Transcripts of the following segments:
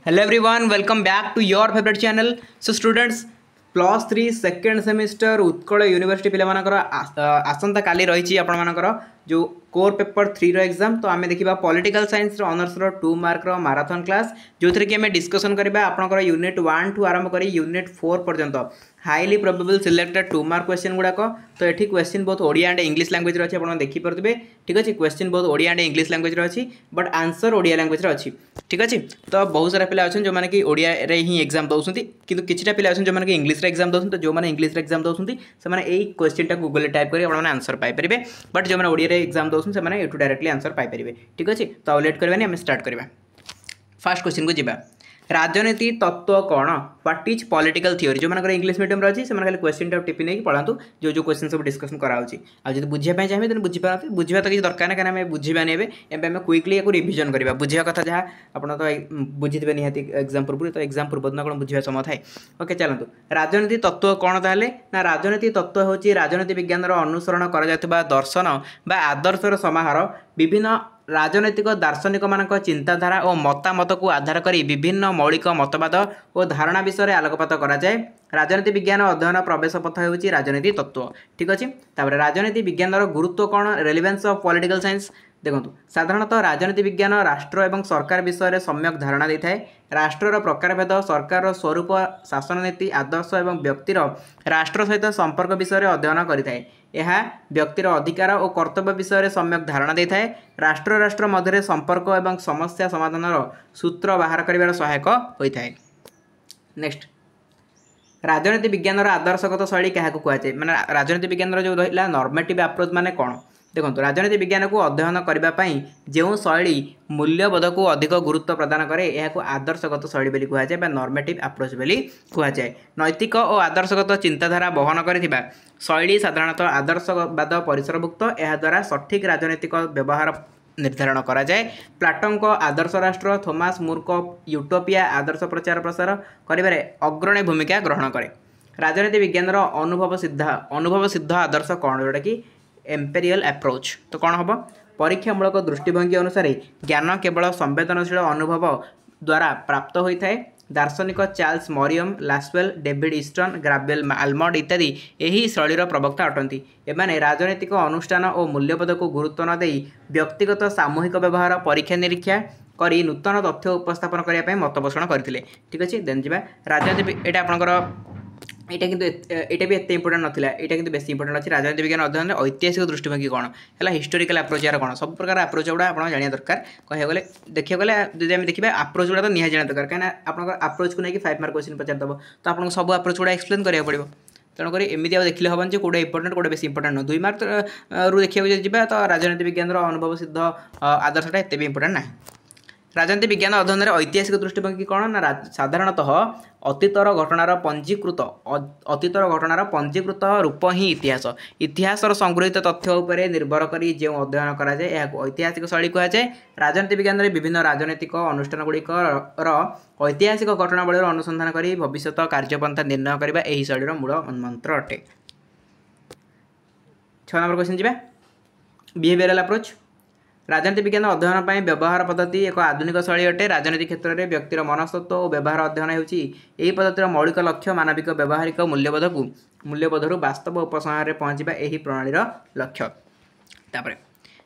Hello everyone, welcome back to your favorite channel. So students, +3 second semester Utkal University पिलामानकर आसंता काली रही आपणमानकर जो कोर पेपर 3 रो एग्जाम। तो आम देखा पॉलिटिकल साइंस ऑनर्स रो 2 मार्क रो माराथन क्लास जो थी कि आम डिस्कसन करवा आपंकर यूनिट 1 ठू आरंभ कर यूनिट 4 पर्यंत highly probable selected 2 mark question गुड़ाक। तो ये क्वेश्चन बहुत ओडिया एंड इंग्लिश लैंग्वेज अच्छी आप देखिपे। ठीक अच्छे, क्वेश्चन बहुत ओडिया एंड इंग्लिश लैंग्वेज अच्छी बट आंसर ओडिया लैंग्वेज अच्छी। ठीक अच्छे, तो बहुत सारा पिला अच्छे जो मैंने कि ओडिया रे ही एग्जाम दौरान कि किसी पिला अच्छे जो मैंने इंग्लिश एग्जाम दौरान। तो जो मैंने इंग्लिश एग्जाम दौरान से क्वेश्चन गूगल टाइप कर आंसर पाइपर बट जो मैंने ओडिया एग्जाम दौरान से यूट्यूब डायरेक्टली आंसर पाइपर। ठीक अच्छे, तो लेट करवानी आम स्टार्ट करवा। फास्ट क्वेश्चन को जीवा। राजनीति तत्व कौन? What is political theory? जो मैंने इंग्लिश मीडियम अच्छी से खाली क्वेश्चन टाइप टिपी नहीं पढ़ातु जो जो क्वेश्चन सब डिस्कसन कराऊँगी। आज बुझापी चाहिए तो बुझीपार बुझा तो किसी दरकार ना कहीं बुझानी एवं क्विकली या रिविजन करवा। बुझा कथा जहाँ आप बुझीथे निहाती एग्जाम पूर्व। तो एग्जाम पूर्व दिन कौन बुझा समय थाए। ओके चलतु, राजनीति तत्व कौन ताहले ना राजनीति तत्व हूँ राजनीति विज्ञान अनुसरण कर दर्शन बा आदर्शर समाहार। विभिन्न राजनैतिक दार्शनिक मानक चिंताधारा और मतामत को आधार कर विभिन्न मौलिक मतवाद और धारणा विषय आलोकपात कराए। राजनीति विज्ञान अध्ययन प्रवेश पथ होची राजनीति तत्व। ठीक अच्छे, राजनीति विज्ञान गुरुत्व कौन? Relevance of political science. देखो साधारणतः राजनीति विज्ञान राष्ट्र एवं सरकार विषय में सम्यक धारणा देता है। राष्ट्रर प्रकारभेद, सरकार स्वरूप, शासन नीति, आदर्श एवं व्यक्तिर राष्ट्र सहित संपर्क विषय में अध्ययन करिଥାଏ। यह व्यक्तिर अधिकार और कर्तव्य विषय में सम्यक धारणा देता है। राष्ट्र राष्ट्र मध्य संपर्क एवं समस्या समाधान सूत्र बाहर कर सहायक होता है। नेक्स्ट, राजनीति विज्ञान आदर्शगत शैली क्या कहुए? मैंने राजनीति विज्ञान जो रहा नॉर्मेटिव अप्रोच माने कौन? देखो राजनीति विज्ञान को अध्ययन करने जो शैली मूल्यबोध को अधिक गुरुत्व प्रदान करे यह आदर्शगत शैली बोली कहुए, नॉर्मेटिव अप्रोच बोली कहुए। नैतिक और आदर्शगत चिंताधारा बहन करथिबा शैली साधारणतः आदर्शवाद परिसरभुक्त। यह द्वारा सठिक राजनीतिक व्यवहार निर्धारण करा जाए। प्लाटन को आदर्श राष्ट्र, थॉमस मूर को यूटोपिया आदर्श प्रचार प्रसार करिबारे अग्रणी भूमिका ग्रहण करे। राजनीति विज्ञान अनुभव सिद्ध आदर्श कौन? जोटा कि एम्पेरियल अप्रोच। तो कौन हम? परीक्षामूलक दृष्टिभंगी अनुसार ज्ञान केवल संवेदनशील अनुभव द्वारा प्राप्त होता है। दार्शनिक Charles Merriam, Lasswell, David Easton, Gabriel Almond इत्यादि यही शैलीर प्रवक्ता अटंती। एमाने राजनैतिक अनुष्ठान और मूल्यबोध को गुरुत्व न देई व्यक्तिगत सामूहिक व्यवहार परीक्षा निरीक्षा करी नूतन तथ्य उपस्थापन करने मत पोषण करते। ठीक अच्छे, देन जी राजनीति यहाँ आपंकर यहाँ कि यहाँ भी एत इंपोर्टाट नाला। यहाँ कि बेस इंपोर्टाट अच्छी राजनीति विज्ञान अध्ययन ऐतिहासिक दृष्टिभंगी कौन है, हिस्टोरिकल अप्रोच यार कौन सब प्रकार अप्रोच गुड़ा आप जाना दरकार। कहूँ गले देखा गले जब देखिए अप्रोच गुड़ा तो निहाती जाना दरकार कहीं आप अप्रोच को लेकिन 5 मार्क क्वेश्चन पचारदेव तो आपको सब अप्रोच गुड़ा एक्सप्लेन करा पड़ो। तेणुक एमती आ देखिले हेन जो कौटे इंपोर्टाट कौटे बेस इंपोर्टाट नुह 2 मार्क रु देखा जा तो राजनीति विज्ञान अनुभव सिद्ध आदर्शटा एत भी इंपोर्टाट ना। राजनीति विज्ञान अध्ययन ऐतिहासिक दृष्टिभंगी कौन ना साधारणतः अतीतर घटनार पंजीकृत रूप ही इतिहास। इतिहासर संगृहित तथ्य उपर निर्भर कर जो अध्ययन कराए ऐतिहासिक शैली कहुए। राजनीति विज्ञान में विभिन्न राजनैतिक अनुष्ठान गुड़िकर ऐतिहासिक घटनावली अनुसंधान कर भविष्य कार्यपंथा निर्णय करने यही शैलीर मूल मंत्र अटे। 6 नंबर क्वेश्चन जी, बिहेवियरल अप्रोच। राजनीति विज्ञान अध्ययन पर व्यवहार पद्धति एक आधुनिक शैली अटे। राजनीति क्षेत्र में व्यक्तिर मनस्तत्व और व्यवहार अध्ययन होती पद्धतिर मौलिक लक्ष्य मानविक व्यवहारिक मूल्यबोधर वास्तव उपसंहार पहुँचा यही प्रणालीर लक्ष्य। तापर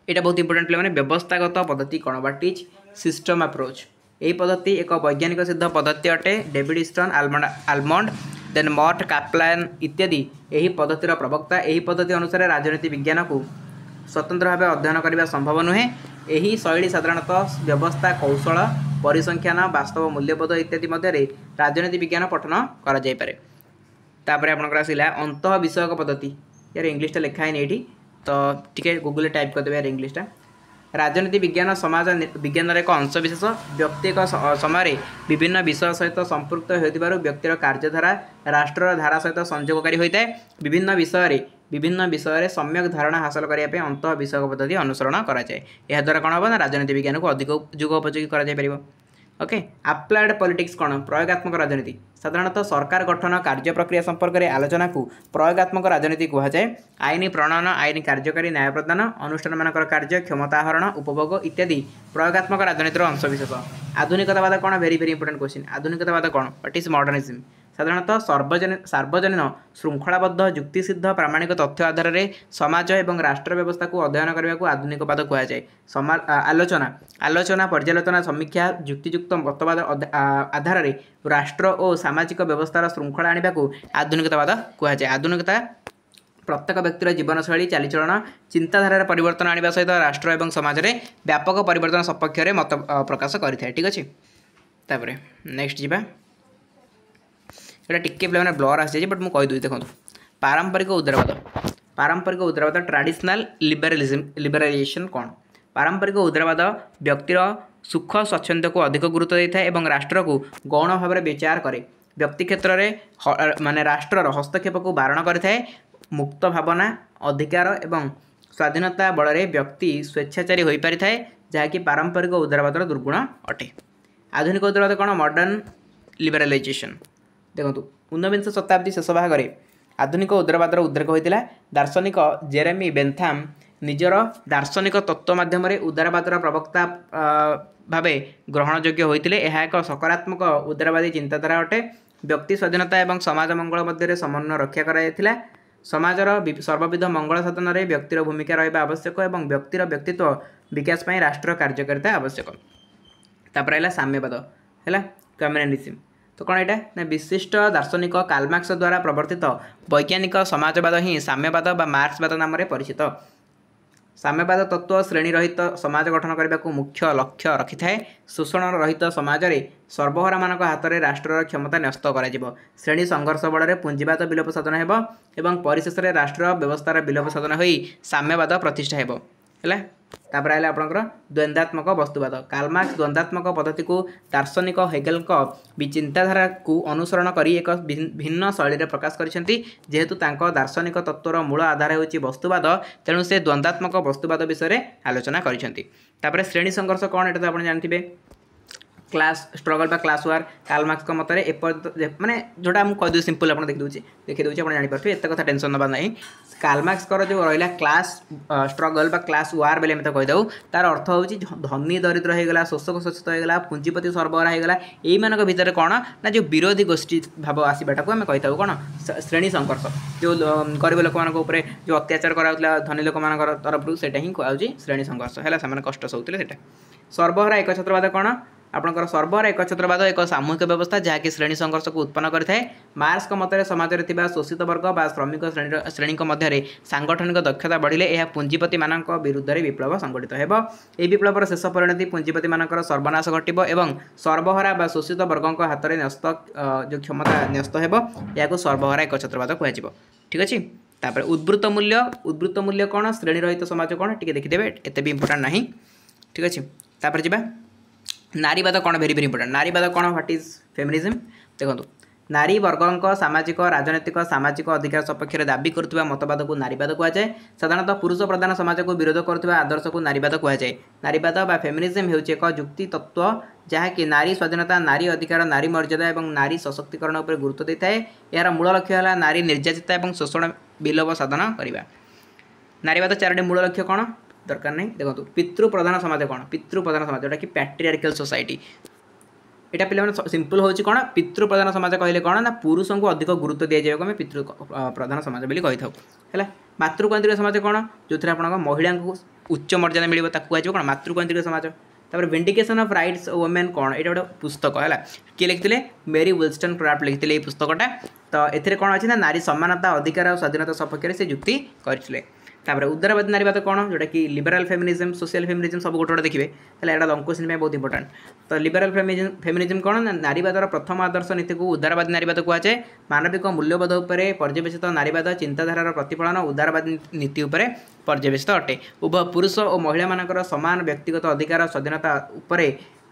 यहाँ बहुत इंपोर्टेंट पे मैंने व्यवस्थागत पद्धति कौन? What is system approach? यही पद्धति एक वैज्ञानिक सिद्ध पद्धति अटे। David Easton, almond, then मॉट, Kaplan इत्यादि यही पद्धतिर प्रवक्ता। यही पद्धति अनुसार राजनीति विज्ञान को स्वतंत्र भाव अध्ययन करने संभव नुहे। यही शैली साधारणतः व्यवस्था कौशल परिसंख्यान वास्तव मूल्यबोध इत्यादि मध्य राजनीति विज्ञान पठन करे। तापर आपनकर आसिला अंत विषयक पद्धति। यार इंग्लिशटा लिखा है ये तो टिके गूगल टाइप करदे यार इंग्लिशटा। राजनीति विज्ञान समाज विज्ञान एक अंश विशेष। व्यक्ति एक समय विभिन्न विषय सहित संपृक्त हो व्यक्तिर कार्यधारा राष्ट्र धारा सहित संयोगकारी होता है। विभिन्न विषय सम्यक धारणा हासिल करने अंत विषयक पद्धति अनुसरण कराए। यह द्वारा कौन हम ना राजनीति विज्ञान को अधिक जुग उपयोगी कर। ओके आप्लाइड पॉलिटिक्स कौन प्रयोगात्मक राजनीति साधारणतः सरकार गठन कार्य प्रक्रिया संपर्क में आलोचना को प्रयोगात्मक राजनीति कहुए आईन प्रणयन आईन कार्यकारी न्याय प्रदान अनुष्ठान मानकर कार्य क्षमता आहरण उपभोग इत्यादि प्रयोगात्मक राजनीतिर अंशविशेष आधुनिकतावाद कौन वेरी वेरी इंपोर्टेंट क्वेश्चन आधुनिकतावाद कौन व्हाट इज मॉडर्निज्म साधारणतः सार्वजनीन श्रृंखलाबद्ध युक्तिसिद्ध प्रामाणिक तथ्य आधार में समाज और राष्ट्र व्यवस्था को अध्ययन करने को आधुनिकवाद कहुए आलोचना आलोचना पर्यालोचना समीक्षा युक्तियुक्त मतवाद आधार में राष्ट्र और सामाजिक व्यवस्थार श्रृंखला आने को आधुनिकतावाद कहुए आधुनिकता प्रत्येक व्यक्तिर जीवनशैली चालीचलन चिंताधार परिवर्तन आने सहित राष्ट्र और समाज में व्यापक परिवर्तन सपक्ष में मत प्रकाश करें ठीक अच्छे तापर नेक्स्ट जीवा ये टिके पे ब्लर आसी बट मुझे कहीदे देखो पारंपरिक उदारवाद ट्रेडिशनल लिबरलाइजेशन कौन पारंपरिक उदारवाद व्यक्तिर सुख स्वच्छंद को अधिक गुरुत्व देता है और राष्ट्र को गौण भाव में विचार करे व्यक्ति क्षेत्र में माने राष्ट्र हस्तक्षेप को बारण करें मुक्त भावना अधिकार एवं स्वाधीनता बल में व्यक्ति स्वेच्छाचारी हो पारि थाए जहाँकि पारंपरिक उदारवाद दुर्गुण अटे आधुनिक उदारवाद कौन मॉडर्न लिबरलाइजेशन देखो 19 शताब्दी शेष भाग में आधुनिक उदारवादर उद्रेक होता दार्शनिक जेरेमी बेन्थाम निजर दार्शनिक तत्व माध्यम उदारवादर प्रवक्ता भाव ग्रहणयोग्य होते एक सकारात्मक उदारवादी चिंताधारा अटे व्यक्ति स्वाधीनता और समाज मंगल मध्य समन्वय रक्षा कराइथिला समाजर सर्वविध मंगल साधन में व्यक्तिर भूमिका रहा आवश्यक और व्यक्तिर व्यक्तित्व विकास में राष्ट्र कार्यकारिता आवश्यक तापर है साम्यवाद है कम्युनिज्म तो कौन यहाँ ना विशिष्ट दार्शनिक कार्ल मार्क्स द्वारा प्रवर्तित वैज्ञानिक समाजवाद ही साम्यवाद बा मार्क्सवाद नाम परिचित साम्यवाद तत्व श्रेणी रहित समाज गठन करने को मुख्य लक्ष्य रखि थाए शोषण रहित समाज में सर्वहारा मान हाथ में राष्ट्र क्षमता न्यस्त कर श्रेणी संघर्ष बल में पुंजीवाद विलोप साधन हो परिशेष में राष्ट्र व्यवस्थार विलोप साधन हो साम्यवाद प्रतिष्ठा हो तापर आइला आपणकर द्वंद्वात्मक वस्तुवाद कार्ल मार्क्स द्वंद्वात्मक पद्धति को दार्शनिक हेगेल चिंताधारा को अनुसरण करी एक भिन्न शैली प्रकाश करिसेंती जेहेतु तांको दार्शनिक तत्वर मूल आधार होची वस्तुवाद तेणु से द्वंद्वात्मक वस्तुवाद विषय आलोचना करिसेंती तापर श्रेणी संघर्ष कौन एटा तो आपण जानथिबे क्लास स्ट्रगल बा क्लास वार कार्ल मार्क्स को मत माने जोटा मुझे कहीदे सिंपल आप देखी दूसरे आप जानीपे एत कथा टेंशन ना ना कार्ल मार्क्स जो रहा क्लास स्ट्रगल बा क्लास वार बेले आम कहीदे तार अर्थ हूँ धनी दरिद्र होगा शोषक शोषित होगा पुंजीपति सर्वहारा होगा यही भितर कौन ना जो विरोधी गोष्ठी भाव आसवाटा को आम कही था कौन श्रेणी संघर्ष जो गरीब लोक मान जो अत्याचार कराला धनी लोक मान तरफ से ही कहुच्छी श्रेणी संघर्ष है से कष्ट सहते सर्वहारा एकछत्रवाद कौन आपंकर सर्वहारा एकछत्रवाद एक सामूहिक व्यवस्था जहाँकि श्रेणी संघर्ष को उत्पन्न करें मार्क्स मत समाज में शोषित वर्ग बा श्रमिक श्रेणी मध्य सांगठनिक दक्षता बढ़िले यह पुंजीपति मान विरुद्ध विप्लव संगठित हो विप्लवर शेष परिणति पुंजीपति मान सर्वनाश घटव और सर्वहारा बा शोषित वर्ग हाथ में न्यस्त जो क्षमता न्यस्त हो सर्वहारा एकछत्रवाद कह ठीक अच्छे तापर उद्वृत्त मूल्य कौन श्रेणी रहित समाज कौन टी देखीदे एत भी इंपोर्टाट ना ठीक अच्छे तापर जा नारीवाद कौन वेरी वेरी इंपोर्टेंट नारीवाद कौन व्हाट इज फेमिनिज्म देखो नारी वर्ग सामाजिक राजनैतिक सामाजिक अधिकार सपक्ष में दाबी करुवा मतवाद को नारीवाद कहुए साधारणतः पुरुष प्रधान समाज को विरोध करुवा आदर्श को नारीवाद कहुए नारीवाद बा फेमिनिज्म हूँ एक युक्ति तत्व जहाँकि नारी स्वाधीनता नारी अधिकार नारी मर्यादा और नारी सशक्तिकरण उपर गुरुत्व देता है यार मूल लक्ष्य है नारी निर्यातिता और शोषण विलोप साधन करवा नारीवाद चारोटी मूल लक्ष्य कौन दरकार नहीं देखो पितृप्रधान समाज कौन पितृप्रधान समाज जोटा कि पैट्रियार्कल सोसाइटी यहाँ पे सिंपल हो कौन पितृप्रधान समाज कहले कौन ना पुरुषों को अधिक गुरुत्व दि जाए आम पितृ प्रधान समाज बोली कही था मातृकेन्द्रिक समाज कौन जो थे आप महिला को उच्च मर्यादा मिले कह कौन मातृकेन्द्रिक समाज तापर विंडिकेशन ऑफ राइट्स वुमेन कौन ये गोटे पुस्तक है किए लिखते मेरी विल्सन क्राफ्ट लिखते पुस्तकटा तो ए कौन अच्छी ना नारी समानता अधिकार और स्वाधीनता सपक्ष से युक्ति करते तापर उदारवादी नारीवाद कौन जोटा कि लिबराल फेमिनिज्म सोशल फेमिनिज्म सब गोटे गोटे देखिए यहाँ लंग क्वेश्चन में बहुत इंपोर्टेंट तो लिबराल फेमिनिज्म कौन नारीवादर प्रथम आदर्श नीति को उदारवादी नारीवाद कहुए मानविक मूल्यबोध उपर पर्यवेसित नारीवाद चिंताधारार प्रतिफलन उदारवादी नीति उपर पर्यवेसित अटे उभय पुरुष और महिला मानकर समान व्यक्तिगत अधिकार स्वाधीनता उपर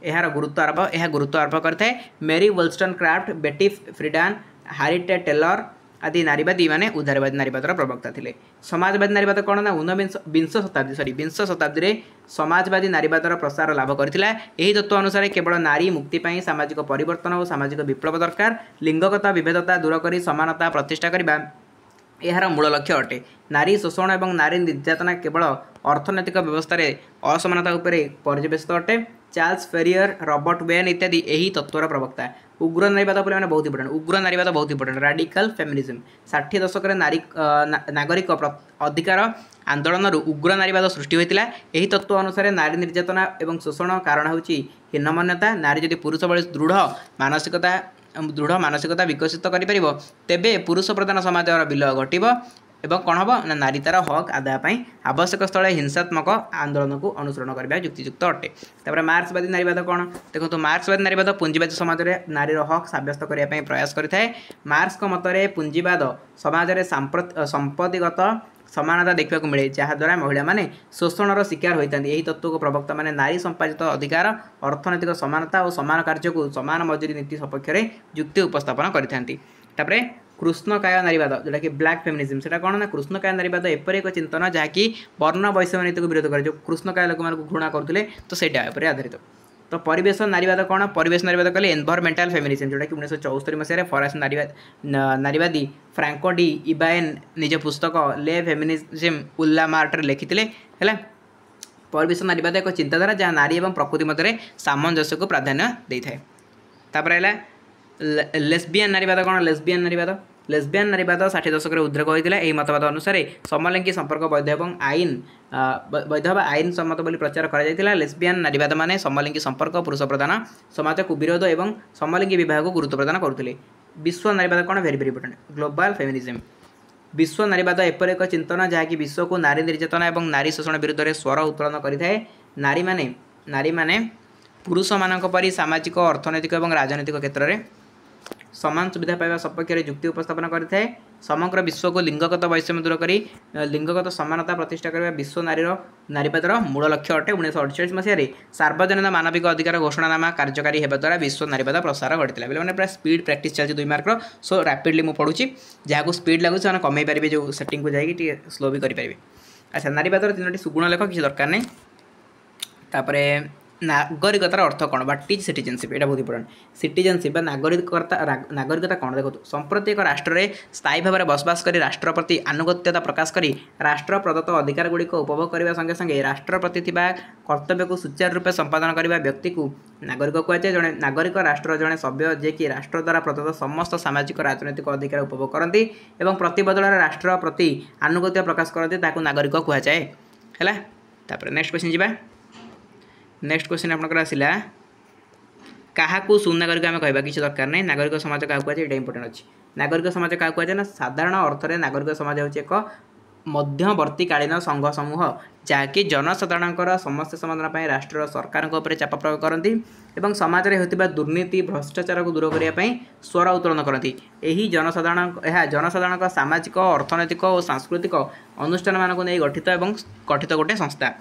यार गुरुत्व आरोप करता है मेरी विल्सन क्राफ्ट बेटी फ्रीडान हारिटे टेलर आदि नारीवादी माने उदारवादी नारीवादर प्रवक्ता थे। समाजवादी नारीवाद कौन ना विंश शताब्दी में समाजवादी नारीवादर प्रसार लाभ करथिला। एही तत्व अनुसार केवल नारी मुक्ति पाई सामाजिक परिवर्तन और सामाजिक विप्लव दरकार। लिंगगत विभेदता दूर कर समानता प्रतिष्ठा करबा यार मूल लक्ष्य अटे। नारी शोषण और नारी निर्यातना केवल अर्थनैतिक व्यवस्था असमानता पर्यवेसित अटे। चार्ल्स फेरियर, रॉबर्ट वेन इत्यादि यही तत्वर प्रवक्ता। उग्र नारीवाद बोले बहुत इंपोर्टेंट, उग्र नारीवाद बहुत इंपोर्टेंट। राडिकल फेमिनिज्म 60 दशक नारी नागरिक अधिकार आंदोलन उग्र नारीवाद सृष्टि होता। यही तत्व अनुसार नारी निर्यातना और शोषण कारण होची हीनमान्यता। नारी जदि पुरुष भली दृढ़ मानसिकता विकसित करें तेबे पुरुष प्रधान समाज विलय घटब एवं कौन हम ना नारी तार हक आदाय आवश्यक स्थल हिंसात्मक आंदोलन को अनुसरण करने युक्तियुक्त अटे। तापर मार्क्सवादी नारीवाद कौन देखो, मार्क्सवादी नारीवाद पुंजीवादी समाज में नारीर हक सब्यस्त करने प्रयास करें। मार्क्स मतरे पुंजीवाद समाज में संपत्तिगत समानता देखा मिले जहाद्वारा महिला माने शोषणर शिकार होता। यही तत्व को प्रवक्ता माने नारी संपादित अधिकार, अर्थनैतिक समानता और समान कार्य को समान मजूरी नीति सपक्ष में युक्ति उपस्थापन करते। कृष्णकाय नारीवाद जोटा कि ब्लैक फेमिनिज्म से कौन ना कृष्णकाय नारीवाद एपर एक चिंतन जहाँकि वर्ण वैषम्य नीति को विरोध करे। जो कृष्णकाय लोक मानक घृणा करते तो सहीटा आधारित। तो परिवेश नारीवाद कौन, परिवेश नारीवाद कहले एनवायरमेंटल फेमिनिज्म जोटा कि 1974 मसीह फरासी नारीवादी फ्रांको डी इबायन निज पुस्तक ले फेमिनिज्म उल्ला मार्टर लिखिते है। परिवेश नारीवाद एक चिंताधारा जहाँ नारी और प्रकृति मध्य सामंजस्य को प्राधान्य देता है। तापर है लेस्बियन नारीवाद कौन, लेस्बियन नारीवाद 60 दशक उद्रेक होता है। यही मतवाद अनुसार समलैंगी संपर्क वैध आईन सम्मत बोली प्रचार करा। लेस्बियन नारीवाद माने समलैंगी संपर्क पुरुष प्रधान समाज को विरोध और समलैंगी विवाह को गुरुत्व प्रदान करते। विश्व नारीवाद कौन, very very important, global feminism. विश्व नारीवाद एपर एक चिंतन जहाँकि विश्व को नारी निर्यातना और नारी शोषण विरुद्ध में स्वर उत्तोलन करें। नारी माने पुरुष मानक परि सामाजिक अर्थनैतिक और राजनैतिक क्षेत्र में समान सुविधा पाइबा सपक्ष में युक्ति उपस्थापन करें। समग्र विश्व को लिंगगत वैषम्य दूर कर लिंगगत समानता प्रतिष्ठा करने विश्व नारीवादर मूल लक्ष्य अटे। 1948 मसीह सार्वजनीन मानविक अधिकार घोषणानामा कार्यकारी होगा द्वारा विश्व नारीवाद प्रसार घटी। मैंने प्राय स्पीड प्रैक्टिस चलती 2 मार्कर। सो रैपिडली मुझे पढ़ुची जहाँ स्पीड लगुच से कमे पारे जो सेटिंग को जाकि स्लो भी करेंगे। अच्छा, नारीवादर 3टी सुगुण लेख किसी दरकार नहीं। तापर नागरिकतार अर्थ कौन, व्हाट इज सिटीजनशिप, यहाँ बहुत इंपोर्टेंट। सिटीजनशिप नागरिकता कौन देखो, संप्रति एक राष्ट्र में स्थायी भाव में बसवास कर राष्ट्र प्रति आनुगत्यता प्रकाश कर राष्ट्र प्रदत्त अधिकार गुड़िक उपभोग करने संगे संगे राष्ट्र प्रति कर्तव्य को सुचारू रूप संपादन करने व्यक्ति को नागरिक कहुए। जड़े नागरिक राष्ट्र जड़े सभ्य जे कि राष्ट्र द्वारा प्रदत्त समस्त सामाजिक राजनैतिक अधिकार उपभोग करती और प्रतिबदल राष्ट्र प्रति आनुगत्य प्रकाश करती नागरिक कहुए है। तापर नेक्स्ट क्वेश्चन जावा। नेक्स्ट क्वेश्चन आपनकर आसिला क्या सुनागरिक आम कह किसी दरकार नहीं। नागरिक समाज क्या कहुए ये इंपोर्टेंट अच्छी। नागरिक समाज क्या कहुए ना साधारण अर्थ में नागरिक समाज होची एक मध्यवर्तीकालीन संघ समूह जहाँकि जनसाधारण समस्या समाधान पर राष्ट्र सरकार चाप प्रयोग करती और समाज में होता दुर्नीति भ्रष्टाचार को दूर करने स्वर उत्तोलन करती। यही जनसाधारण सामाजिक अर्थनैतिक और सांस्कृतिक अनुष्ठान मानक नहीं गठित गोटे संस्था।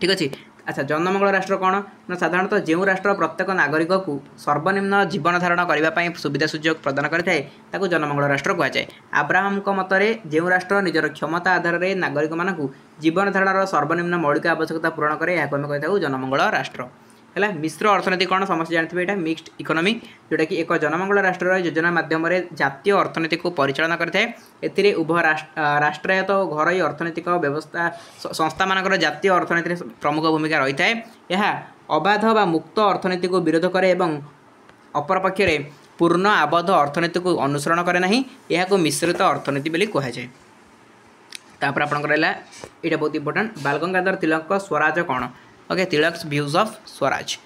ठीक अच्छे। अच्छा, जनमंगल राष्ट्र कौन ना साधारणतः जो राष्ट्र प्रत्येक नागरिक को सर्वनिम्न जीवन धारण करने सुविधा सुजोग प्रदान करता है जनमंगल राष्ट्र कहुए। आब्राहम मतरे जो राष्ट्र निजर क्षमता आधार में नागरिक मानक जीवन धारण सर्वनिम्न मौलिक आवश्यकता पूरण करे आम कही जनमंगल राष्ट्र है। मिश्र अर्थनीति कौन समस्त जानते हैं, यहाँ मिक्सड इकोनॉमी जोटा कि एक जनमंगल राष्ट्र योजना माध्यम जातीय अर्थनीति को परिचालन करते। उभय राष्ट्रायत और घरोई अर्थनैतिक व्यवस्था संस्था मानकर जातीय अर्थनीति प्रमुख भूमिका रही है। यह अबाध व मुक्त अर्थनीति को विरोध करे और अपरपक्ष में पूर्ण आबद्ध अर्थनीति को अनुसरण करे नहीं। यह मिश्रित अर्थनीति बोली कहुए। तापर आपनकर यहाँ बहुत इंपोर्टेंट बाल गंगाधर तिलक स्वराज कौन, okay Tilak's views of swaraj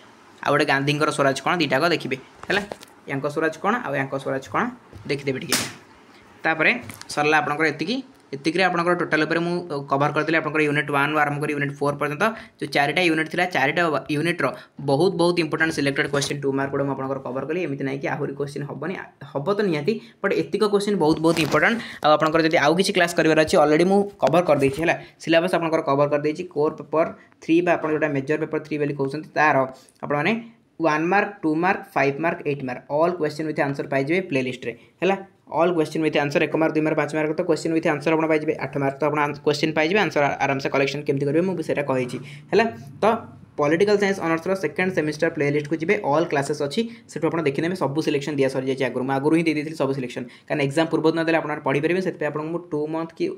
आ गए गांधी स्वराज कौन दीटाक देखिए है। या स्वराज कौन आ स्वराज कौन देखिदेवे टी। तापर सरला आपंकर एतिक आपंकर टोटाल मुझे कवर करदेली आप यूनिट 1 आरंभ कर यूनिट 4 पर्यंत जो 4टा यूनिट थी 4टा यूनिट्र बहुत इंपोर्टेंट सिलेक्टेड क्वेश्चन 2 मार्क गुड़ा मुझे कवर कली। एमती ना कि आहरी क्वेश्चन हेनी हम तो निहाती बट एतिक क्वेश्चन बहुत इंपोर्टेंट। आपंकर जब आउ किसी क्लास करार अच्छी अलरेडी मुझे कवर कर देछि है। सिलेबस आपंकर कवर कर देछि कोर पेपर 3 बा आप जोटा मेजर पेपर 3 बोली कहते तार आपने 1 mark 2 mark 5 mark 8 mark all question with answer पाइबे प्ले लिस्ट रे है all question with answer 1 mark 2 mark 5 mark तो क्वेश्चन विथ आंसर आप पाइबे 8 मार्क तो आप क्वेश्चन पाइबे आंसर आराम से कलेक्शन केमती करेंगे मुझे कही है तो political science honours second semester playlist को जी ऑल क्लासेस अच्छी से देखने में सब सिलेक्शन दिया सरी जाए आगुरी ही देती सब सिलेक्शन कारण एग्जाम पूर्व दिन देते आप पढ़ी पारे से आपको 2 मंथ कि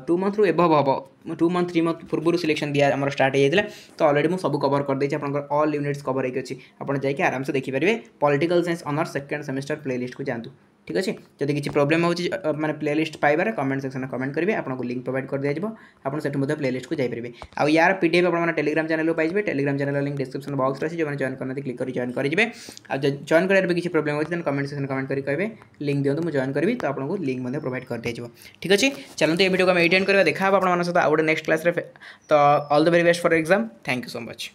2 मंथ रु एबव हम 2 मंथ 3 मंथ पूर्व सिलेक्शन दिया आम स्टार्ट होता तो अलरेडी मुझे सब कवर कर देती आप ऑल यूनिट्स कवर होगी आप जाकि आराम से देखिपारे political science honours second semester playlist को जातु ठीक अच्छे जदि किसी प्रोब्लेम हो माने प्ले लिस्ट पाइबार कमेंट सेक्शन में कमेंट करेंगे आपको लिंक प्रोवाइड कर दिया आप प्ले लिस्ट को जाइए आउ यार पीडीएफ आप टेलीग्राम चैनल पाइबे Telegram channel link description box रही जो जॉइन करना क्लिक कर जॉइन करेंगे आ जॉइन कर किसी प्रोब्लेम होती कमेंट सेक्शन कमेंट करेंगे कहे लिंक दिखाँ मुझे जॉइन करी तो आपको लिंक प्रोवाइड कर दिया ठीक अच्छे चलते ये वीडियो को एंड करवा देखा आप सहित आउ गोटे नेक्स्ट क्लास तो all the very best for exam thank you so much.